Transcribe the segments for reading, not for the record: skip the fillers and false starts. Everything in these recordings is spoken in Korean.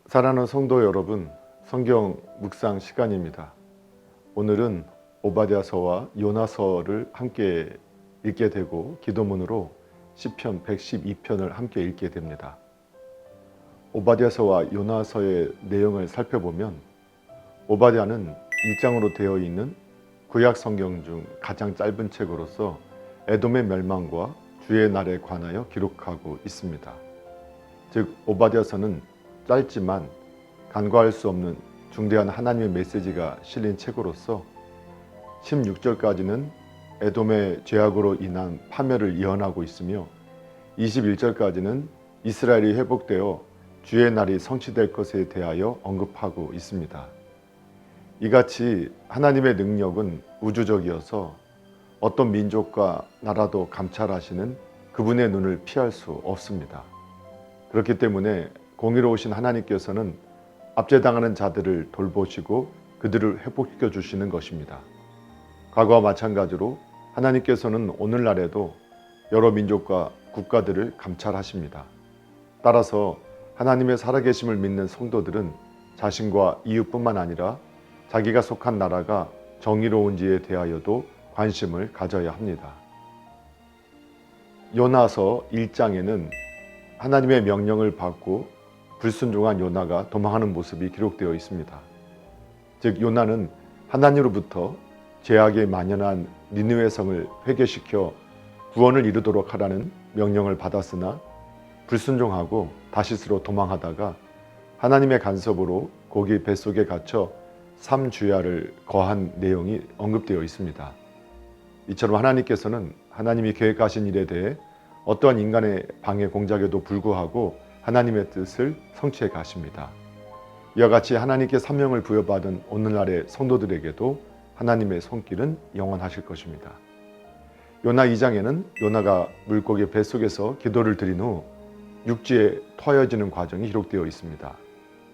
사랑하는 성도 여러분, 성경 묵상 시간입니다. 오늘은 오바댜서와 요나서를 함께 읽게 되고 기도문으로 시편 112편을 함께 읽게 됩니다. 오바댜서와 요나서의 내용을 살펴보면 오바댜는 1장으로 되어 있는 구약 성경 중 가장 짧은 책으로서 에돔의 멸망과 주의 날에 관하여 기록하고 있습니다. 즉 오바댜서는 짧지만 간과할 수 없는 중대한 하나님의 메시지가 실린 책으로서 16절까지는 에돔의 죄악으로 인한 파멸을 예언하고 있으며 21절까지는 이스라엘이 회복되어 주의 날이 성취될 것에 대하여 언급하고 있습니다. 이같이 하나님의 능력은 우주적이어서 어떤 민족과 나라도 감찰하시는 그분의 눈을 피할 수 없습니다. 그렇기 때문에 공의로우신 하나님께서는 압제당하는 자들을 돌보시고 그들을 회복시켜 주시는 것입니다. 과거와 마찬가지로 하나님께서는 오늘날에도 여러 민족과 국가들을 감찰하십니다. 따라서 하나님의 살아계심을 믿는 성도들은 자신과 이웃뿐만 아니라 자기가 속한 나라가 정의로운지에 대하여도 관심을 가져야 합니다. 요나서 1장에는 하나님의 명령을 받고 불순종한 요나가 도망하는 모습이 기록되어 있습니다. 즉 요나는 하나님으로부터 죄악에 만연한 니느웨 성을 회개시켜 구원을 이루도록 하라는 명령을 받았으나 불순종하고 다시스로 도망하다가 하나님의 간섭으로 고기 뱃속에 갇혀 3주야를 거한 내용이 언급되어 있습니다. 이처럼 하나님께서는 하나님이 계획하신 일에 대해 어떠한 인간의 방해 공작에도 불구하고 하나님의 뜻을 성취해 가십니다. 이와 같이 하나님께 사명을 부여받은 오늘날의 성도들에게도 하나님의 손길은 영원하실 것입니다. 요나 2장에는 요나가 물고기 뱃속에서 기도를 드린 후 육지에 터여지는 과정이 기록되어 있습니다.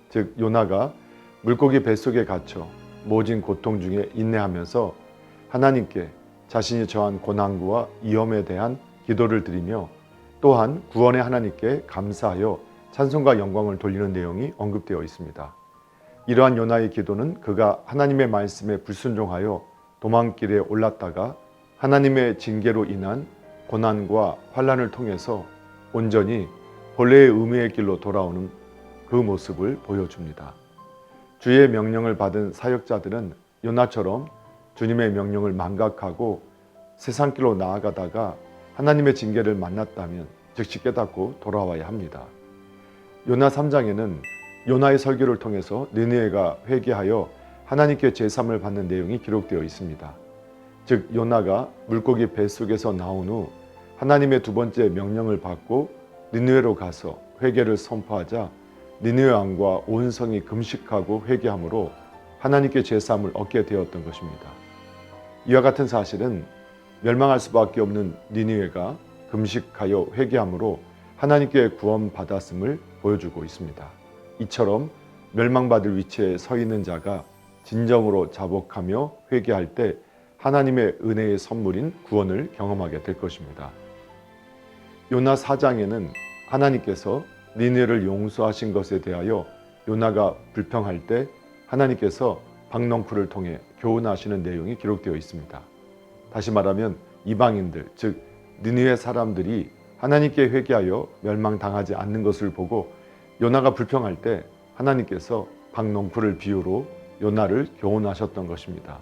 즉 요나가 물고기 뱃속에 갇혀 모진 고통 중에 인내하면서 하나님께 자신이 처한 고난과 위험에 대한 기도를 드리며 또한 구원의 하나님께 감사하여 찬송과 영광을 돌리는 내용이 언급되어 있습니다. 이러한 요나의 기도는 그가 하나님의 말씀에 불순종하여 도망길에 올랐다가 하나님의 징계로 인한 고난과 환난을 통해서 온전히 본래의 의미의 길로 돌아오는 그 모습을 보여줍니다. 주의 명령을 받은 사역자들은 요나처럼 주님의 명령을 망각하고 세상길로 나아가다가 하나님의 징계를 만났다면 즉시 깨닫고 돌아와야 합니다. 요나 3장에는 요나의 설교를 통해서 니느웨가 회개하여 하나님께 제삼을 받는 내용이 기록되어 있습니다. 즉 요나가 물고기 뱃속에서 나온 후 하나님의 두 번째 명령을 받고 니느웨로 가서 회개를 선포하자 니느웨 왕과 온 성이 금식하고 회개함으로 하나님께 제삼을 얻게 되었던 것입니다. 이와 같은 사실은 멸망할 수밖에 없는 니느웨가 금식하여 회개함으로 하나님께 구원받았음을 보여주고 있습니다. 이처럼 멸망받을 위치에 서 있는 자가 진정으로 자복하며 회개할 때 하나님의 은혜의 선물인 구원을 경험하게 될 것입니다. 요나 4장에는 하나님께서 니느웨를 용서하신 것에 대하여 요나가 불평할 때 하나님께서 박농쿨을 통해 교훈하시는 내용이 기록되어 있습니다. 다시 말하면 이방인들, 즉 니느웨 사람들이 하나님께 회개하여 멸망당하지 않는 것을 보고 요나가 불평할 때 하나님께서 박농쿨을 비유로 요나를 교훈하셨던 것입니다.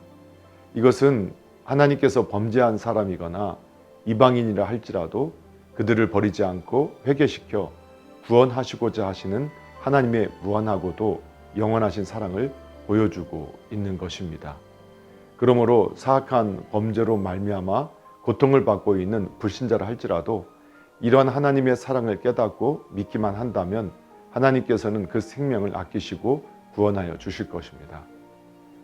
이것은 하나님께서 범죄한 사람이거나 이방인이라 할지라도 그들을 버리지 않고 회개시켜 구원하시고자 하시는 하나님의 무한하고도 영원하신 사랑을 보여주고 있는 것입니다. 그러므로 사악한 범죄로 말미암아 고통을 받고 있는 불신자라 할지라도 이러한 하나님의 사랑을 깨닫고 믿기만 한다면 하나님께서는 그 생명을 아끼시고 구원하여 주실 것입니다.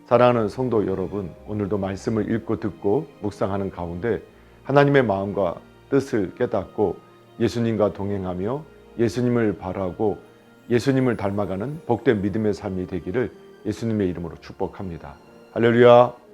사랑하는 성도 여러분, 오늘도 말씀을 읽고 듣고 묵상하는 가운데 하나님의 마음과 뜻을 깨닫고 예수님과 동행하며 예수님을 바라고 예수님을 닮아가는 복된 믿음의 삶이 되기를 예수님의 이름으로 축복합니다. 할렐루야.